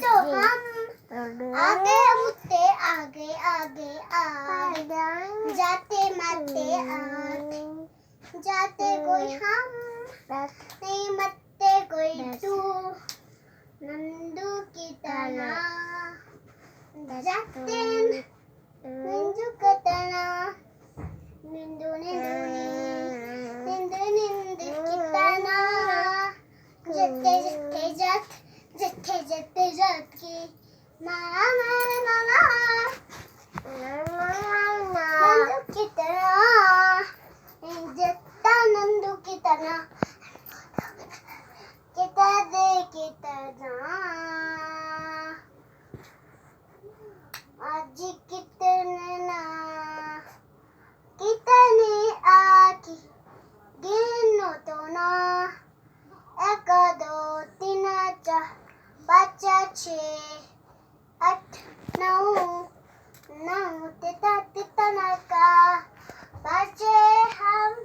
तो हम आगे मुझसे आगे आगे जाते मरते जाते कोई हम नहीं मरते कोई तू नंदू की तरह जाते नंदू की तरह निंदू निंदू निंदू निंदू की तरह जते जते जत जते जते जत की ना ना ना ना नंदू की तरह जता नंदू की तरह की तरह आज कितने आखी गिनो तो ना एक दो तीन चार पाँच छः आठ नौ नौ तिता तिता का बचे हम